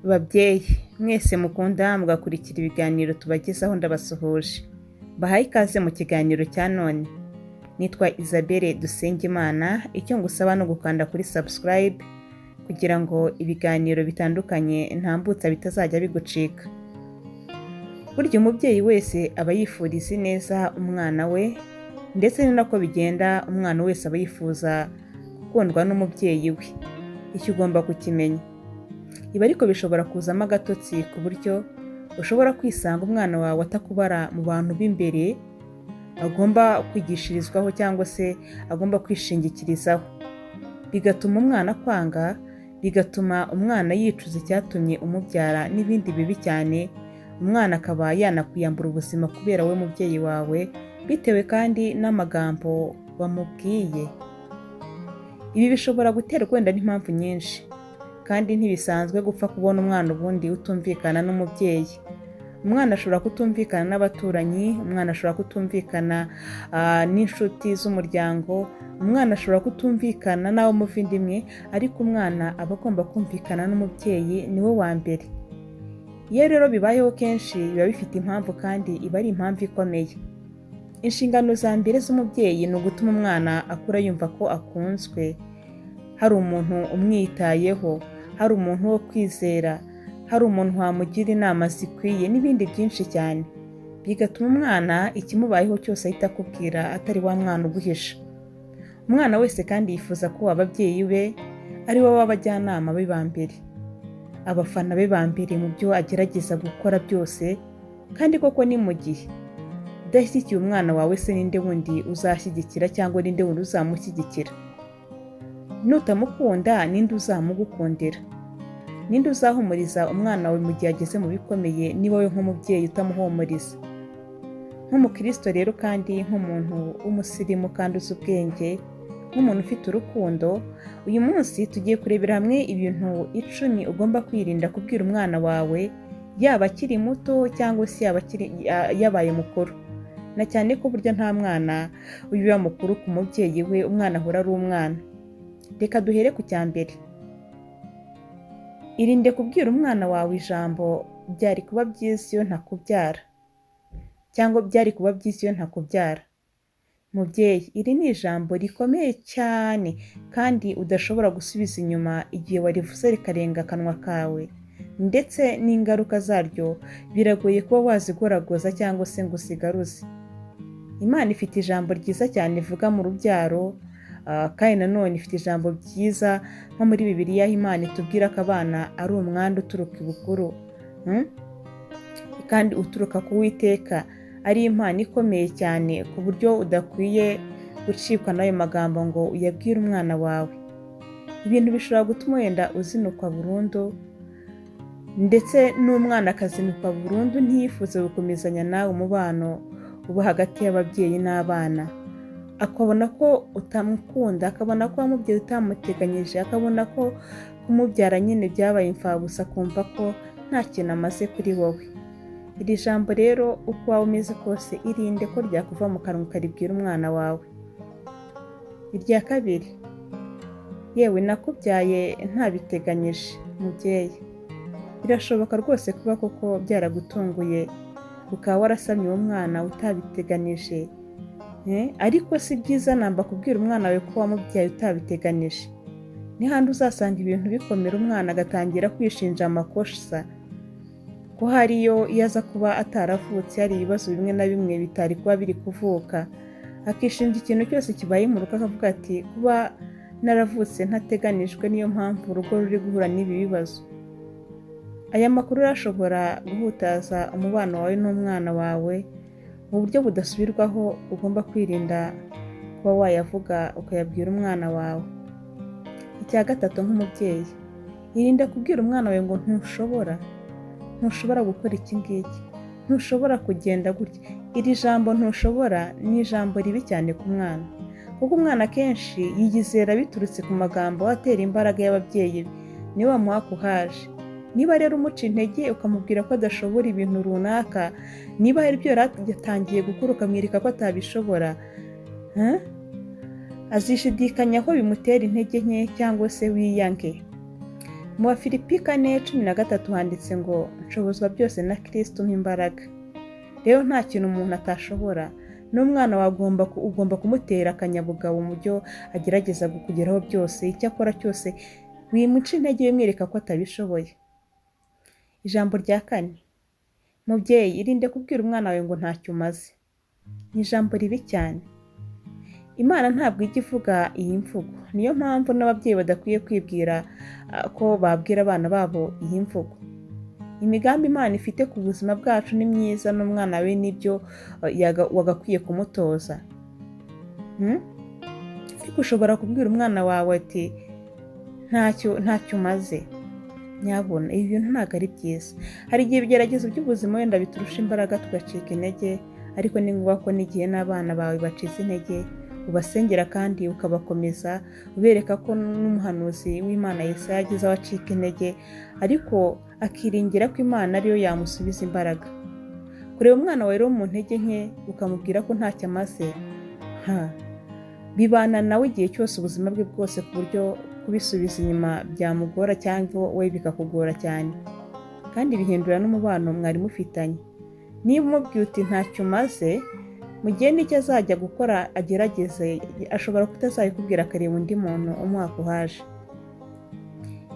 Babyeyi mwese mukunda mugakurikira ibiganiro tubagezaho ndabasuhuje. Bahaye ikaze mu kiganiro cya none. Nitwa Isabelle Dusengimana, icyo ngusaba no gukanda kuri subscribe kugira ngo ibiganiro bitandukanye ntambutsa bitazajya bigucika. Burya umubyeyi wese aba yifuriza neza umwana we, ndetse ni nako bigenda, umwana wese aba yifuza gukundwa n'umubyeyi we. Icyo ugomba kukimenya. Ibi ariko bishobora kuzamo agatotsi ku buryo ushobora kwisanga umwana wawe atakubara mu bantu b'imbere agomba kwigishirizwaho cyangwa se agomba kwishingikirizaho. Bigatuma umwana kwanga, bigatuma umwana yicuza icyatumye umubyara n'ibindi bibi cyane. Umwana akaba yanakwiyambura ubuzima kubera we mubyeyi wawe, bitewe kandi n'amagambo bamubwiye. Ibi bishobora guterwa wenda n'impamvu nyinshi, kandi ntibisanzwe gupfa kubona umwana ubundi utumvikana n'umubyeyi. Umwana ashobora kutumvikana n'abaturanyi, umwana ashobora kutumvikana n'inshuti z'umuryango, umwana ashobora kutumvikana n'abo muvindimwe, ariko umwana aba agomba kumvikana n'umubyeyi, niwe wa mbere. Iyo rero bibayeho kenshi biba bifite impamvu, kandi iba ari impamvu ikomeye. Inshingano za mbere z'umubyeyi ni ugutuma umwana akura yumva ko akunzwe, hari umuntu umwitayeho, hari umuntu wo kwizera, hari umuntu wamugira inama zikwiye n'ibindi byinshi cyane. Bigatuma umwana ikimubayeho cyose ahita akubwira, atari wa mwana uguhisha. Umwana wese kandi yifuza ko ababyeyi be ari bo b'abajyanama be ba mbere, abafana be ba mbere mu byo agerageza gukora byose. Kandi koko ni mu gihe udashyigikiye umwana wawe, se ninde wundi uzashyigikira, cyangwa ninde wundi uzamushyigikira? Nutamukunda ninde uzamugukundira? Ninde uzahumuriza umwana wawe mu gihe ageze mu bikomeye, niba wowe nk'umubyeyi utamuhumuriza? Nk'umukristo rero, kandi nk'umuntu w'umusirimu kandi uzi ubwenge, nk'umuntu ufite urukundo, uyu munsi tugiye kurebera hamwe ibintu 10 ugomba kwirinda kubwira umwana wawe, yaba akiri muto cyangwa se yabaye mukuru. Na cyane ko burya nta mwana uba mukuru ku mubyeyi we, umwana ahora ari umwana. Reka duhere ku cya mbere. Irinde kubwira umwana wawe ijambo byari kuba byiza iyo ntakubyara, cyangwa byari kuba byiza iyo ntakubyara. Mubyeyi, iri ni ijambo rikomeye cyane kandi udashobora gusubiza inyuma igihe warivuze rikarenga akanwa kawe, ndetse n'ingaruka zaryo biragoye kuba wazigoragoza cyangwa se ngo usigaruze. Imana ifite ijambo ryiza cyane ivuga mu rubyaro, kandi nanone ifite ijambo ryiza nko muri Bibiliya, Imana itubwira ko abana ari umwanda uturuka ibukuru, kandi uturuka ku Uwiteka, ari impano ikomeye cyane ku buryo udakwiye gucikwa n'ayo magambo ngo uyabwire umwana wawe. Ibintu bishobora gutuma wenda uzinukwa burundu, ndetse n'umwana akazinukwa burundu ntiyifuze gukomezanya nawe umubano uba hagati y'ababyeyi n'abana. Akabona ko utamukunda, akabona ko wamubyeyi utamuteganyije, akabona ko kumubyara nyine byabaye imfabusa, akumva ko nta kintu amaze kuri wowe. Iri jambo rero uko waba umeze kose, irinde ko ryakuva mu kanwa ukaribwira umwana wawe. Irya kabiri, yewe nakubyaye ntabiteganyije. Mubyeyi, birashoboka rwose kuba koko byaragutunguye ukaba warasamye uwo mwana utabiteganyije, ariko si byiza namba kubwira umwana wawe ko wamubyaye utabiteganyije. Ni handi uzasanga ibintu bikomera, umwana agatangira kwishinja amakosa, ko hariyo iyo aza kuba ataravutse hari ibibazo bimwe na bimwe bitari kuba biri kuvuka, akishinja ikintu cyose kibaye mu rugo, akavuga ati kuba naravutse ntateganijwe niyo mpamvu urugo ruri guhura n'ibi bibazo. Aya makuru arashobora guhutaza umubano wawe n'umwana wawe mu buryo budasubirwaho. Ugomba kwirinda kuba wayavuga ukayabwira umwana wawe. Icya gatatu, nk'umubyeyi, irinde kubwira umwana wawe ngo ntushobora gukora iki ngiki, ntushobora kugenda gutya. Iri jambo ntushobora ni ijambo ribi cyane ku mwana, kuko umwana akenshi yiyizera biturutse ku magambo atera imbaraga y'ababyeyi be, niwe wamuha kuhaje. Niba rero umuca intege ukamubwira ko adashobora ibintu runaka, niba hari ibyo yatangiye gukora ukamwereka ko atabishobora, azishidikanya ko bimutera intege nke cyangwa se wiyange. Mu Bafilipi 4:13 handitse ngo nshobozwa byose na Kristo umpa imbaraga. Rero nta kintu umuntu atashobora, n'umwana wawe ugomba kumutera akanyabugabo mu byo agerageza kugeraho byose, icyo akora cyose wimuca intege wimwereka ko atabishoboye. Ijambo rya 4, mubyeyi irinde kubwira umwana wawe ngo ntacyo umaze. Ni ijambo ribi cyane. Imana ntabwo ijya ivuga iyi mvugo, niyo mpamvu n'ababyeyi badakwiye kwibwira ko babwira abana babo iyi mvugo. Imigambi Imana ifite ku buzima bwacu ni myiza, n'umwana we nibyo wagakwiye kumutoza. Ariko ushobora kubwira umwana wawe ati ntacyo umaze. Nyabona ibi bintu ntabwo ari byiza. Hari igihe ibigeragezo by'ubuzima wenda biturusha imbaraga tugacika intege, ariko ni ngombwa ko n'igihe n'abana bawe bacize intege ubasengera kandi ukabakomeza, ubereka ko n'umuhanuzi w'Imana Yesaya yagize aho acika intege, ariko akiringira ko Imana ariyo yamusubiza imbaraga. Kureba umwana wawe rero mu ntege nke ukamubwira ko ntacyo amaze, bibana nawe igihe cyose ubuzima bwe bwose, ku buryo kubisubiza inyuma byamugora cyangwa wowe bikakugora cyane, kandi bihindura n'umubano mwari mufitanye. Niba umubwiye uti ntacyo umaze, mu gihe n'icyo azajya gukora agerageze, ashobora kutazabikubwira akareba undi muntu umwaka uhaje.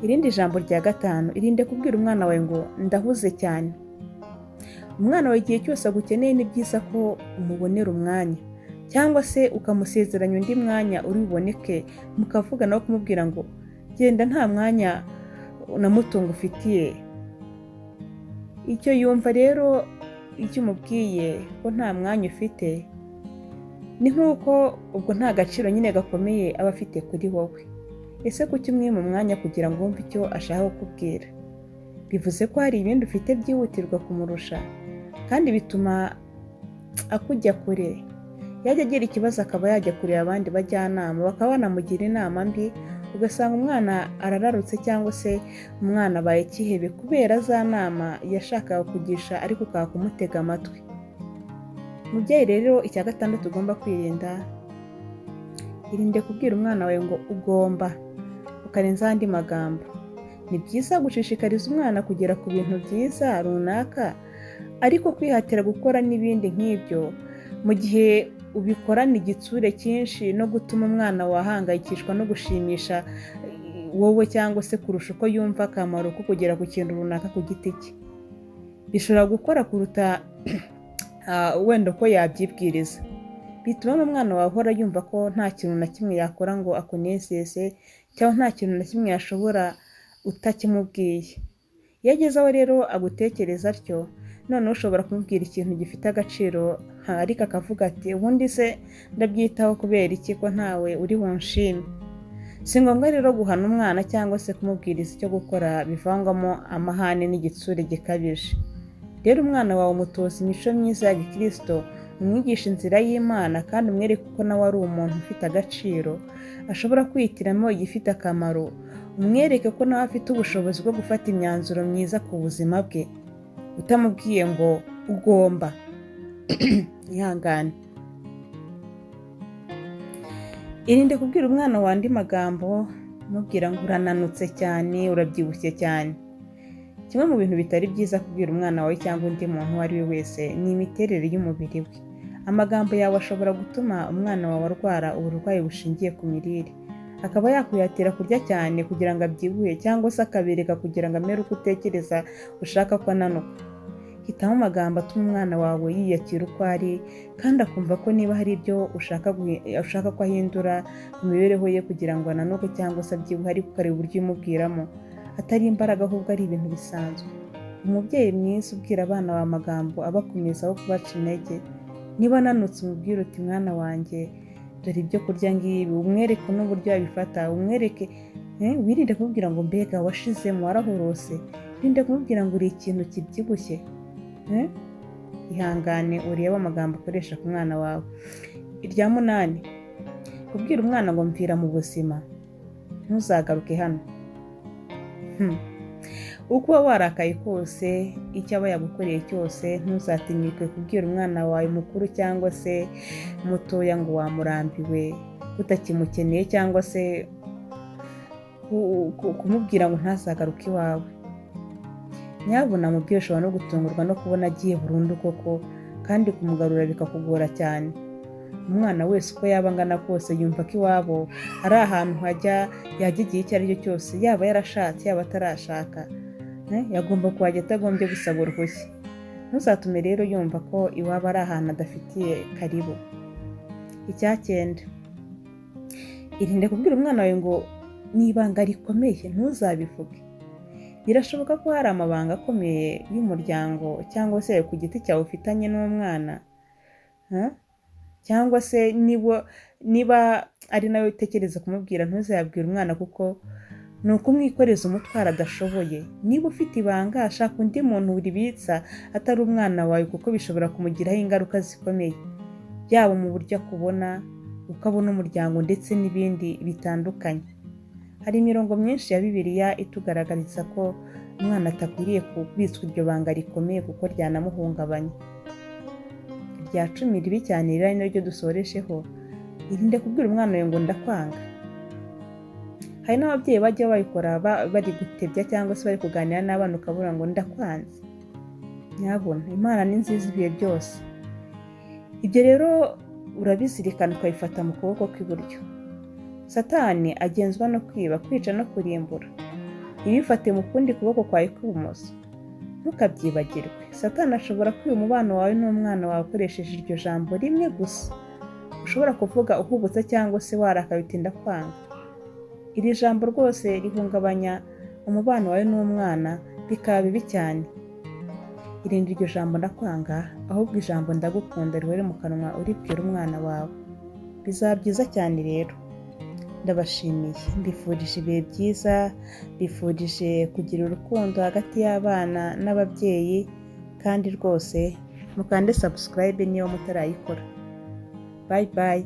Irindi jambo rya 5, irinde kubwira umwana wawe ngo ndahuze cyane. Umwana wawe igihe cyose agukeneye ni byiza ko umubonera umwanya, cyangwa se ukamusezeranya undi mwanya uri buboneke, mukavugana no kumubwira ngo genda nta mwanya na muto ngufitiye. Icyo yumva rero icyo umubwiye ko nta mwanya ufite, ni nk'uko ubwo nta gaciro nyine gakomeye aba afite kuri wowe. Ese kuki umwima umwanya kugira ngo wumve icyo ashaka kukubwira? Bivuze ko hari ibindi ufite byihutirwa kumurusha, kandi bituma akujya kure. Yajya agira ikibazo akaba yajya kureba abandi bajyanama, bakaba banamugira inama mbi, ugasanga umwana arararutse cyangwa se umwana abaye kihebe kubera za nama yashakaga kugisha ariko ukaba kumutega amatwi. Mubyeyi rero icya 6 ugomba kwirinda, irinde kubwira umwana wawe ngo ugomba, ukarenza andi magambo. Ni byiza gushishikariza umwana kugera ku bintu byiza runaka, ariko kwihatira gukora n'ibindi nk'ibyo mu gihe ubikorana igitsure cyinshi no gutuma umwana wahangayikishwa no gushimisha wowe cyangwa se kurusha uko yumva akamaro ko kugera ku kintu runaka ku giti cye, bishobora gukora kuruta wenda ko yabyibwiriza. Bituma umwana wawe ahora yumva ko nta kintu na kimwe yakora ngo akunezeze, cyangwa nta kintu na kimwe yashobora utakimubwiye. Iyo ageze aho rero agutekereza atyo, noneho ushobora kumubwira ikintu gifite agaciro, ariko akavuga ati ubundi se ndabyitaho kubera iki ko ntawe uri bunshime. Si ngombwa rero guhana umwana cyangwa se kumubwiriza icyo gukora bivangwamo amahane n'igitsure gikabije. Rero umwana wawe umutoza imico myiza ya Gikristo, umwigisha inzira y'Imana, kandi umwereke ko nawe ari umuntu ufite agaciro, ashobora kwihitiramo igifite akamaro. Umwereke ko nawe afite ubushobozi bwo gufata imyanzuro myiza ku buzima bwe, utamubwiye ngo ugomba. Ihangane. Irinde kubwira umwana wawe andi magambo, umubwira ngo urananutse cyane, urabyibushye cyane. Kimwe mu bintu bitari byiza kubwira umwana wawe cyangwa undi muntu uwo ari we wese ni imiterere y'umubiri we. Amagambo yawe ashobora gutuma umwana wawe arwara uburwayi bushingiye ku mirire, akaba yakwihatira kurya cyane kugira ngo abyibuhe, cyangwa se akabereka kugira ngo amere uko utekereza ushaka ko ananuka. Hitamo amagambo atuma umwana wawe yiyakira uko ari, kandi akumva ko niba hari ibyo ushaka ko ahindura mu mibereho ye kugira ngo ananuke cyangwa se abyibuhe, ariko ukareba uburyo umubwiramo atari imbaraga ahubwo ari ibintu bisanzwe. Umubyeyi mwiza ubwira abana bawe amagambo abakomeza aho kubaca intege. Niba ananutse umubwire uti mwana wanjye dore ibyo kurya ngibi, umwereke n'uburyo yabifata, umwereke. Wirinde kumubwira ngo mbega washizemo warahorose, wirinde kumubwira ngo uri ikintu kibyibushye. Ihangane urebe amagambo ukoresha ku mwana wawe. Irya 8, kubwira umwana ngo mvira mu buzima, ntuzagaruke hano. Uko uba warakaye kose, icyo aba yagukoreye cyose, ntuzatinyuke kubwira umwana wawe mukuru cyangwa se mutoya ngo wamurambiwe, utakimukeneye, cyangwa se kumubwira ngo ntazagaruke iwawe. Nyabuna mubyeyi ushobora no gutungurwa no kubona agiye burundu koko, kandi kumugarura bikakugora cyane. Umwana wese uko yaba angana kose yumva ko iwabo ari ahantu yajya igihe icyo ari cyo cyose, yaba yarashatse yaba atarashaka, yagomba kuhajya atagombye gusaba uruhushya. Ntuzatume rero yumva ko iwabo ari ahantu adafitiye karibu. 9. Irinde kubwira umwana wawe ngo ni ibanga rikomeye ntuzabivuge. Birashoboka ko hari amabanga akomeye y'umuryango cyangwa se ku giti cyawe ufitanye n'umwana, cyangwa se niba ari nawe utekereza kumubwira ntuzayabwire umwana, kuko ni ukumwikoreza umutwaro adashoboye. Niba ufite ibanga, shaka undi muntu uribitsa atari umwana wawe, kuko bishobora kumugiraho ingaruka zikomeye, yaba mu buryo akubona, ukabona umuryango ndetse n'ibindi bitandukanye. Hari imirongo myinshi ya Bibiliya itugaragariza ko umwana atakwiriye kubitswa iryo banga rikomeye kuko ryanamuhungabanya. Irya 10 ribi cyane riri naryo dusoresheho: irinde kubwira umwana wawe ngo ndakwanga. Hari n'ababyeyi bajya babikora bari gutebya cyangwa se bari kuganira n'abana ukabura ngo ndakwanze. Nyabuna Imana ni nziza ibihe byose. Ibyo rero urabizirikana ukabifata mu kuboko kw'iburyo. Satani agenzwa no kwiba, kwica no kurimbura. Ibifate mu kundi kuboko kwawe kw'ibumoso. Ntukabyibagirwe. Satani ashobora kwiba umubano wawe n'umwana wawe akoresheje iryo jambo rimwe gusa. Ushobora kuvuga uhubutse cyangwa se warakaye uti ndakwanga. Iri jambo rwose rihungabanya umubano wawe n'umwana, bikaba bibi cyane. Irinde iryo jambo ndakwanga, ahubwo ijambo ndagukunda rihere mu kanwa uribwira umwana wawe. Bizaba byiza cyane rero. Ndabashimiye, mbifurije ibihe byiza, mbifurije kugira urukundo hagati y'abana n'ababyeyi, kandi rwose mukande subscribe niba mutarayikora. Bye bye.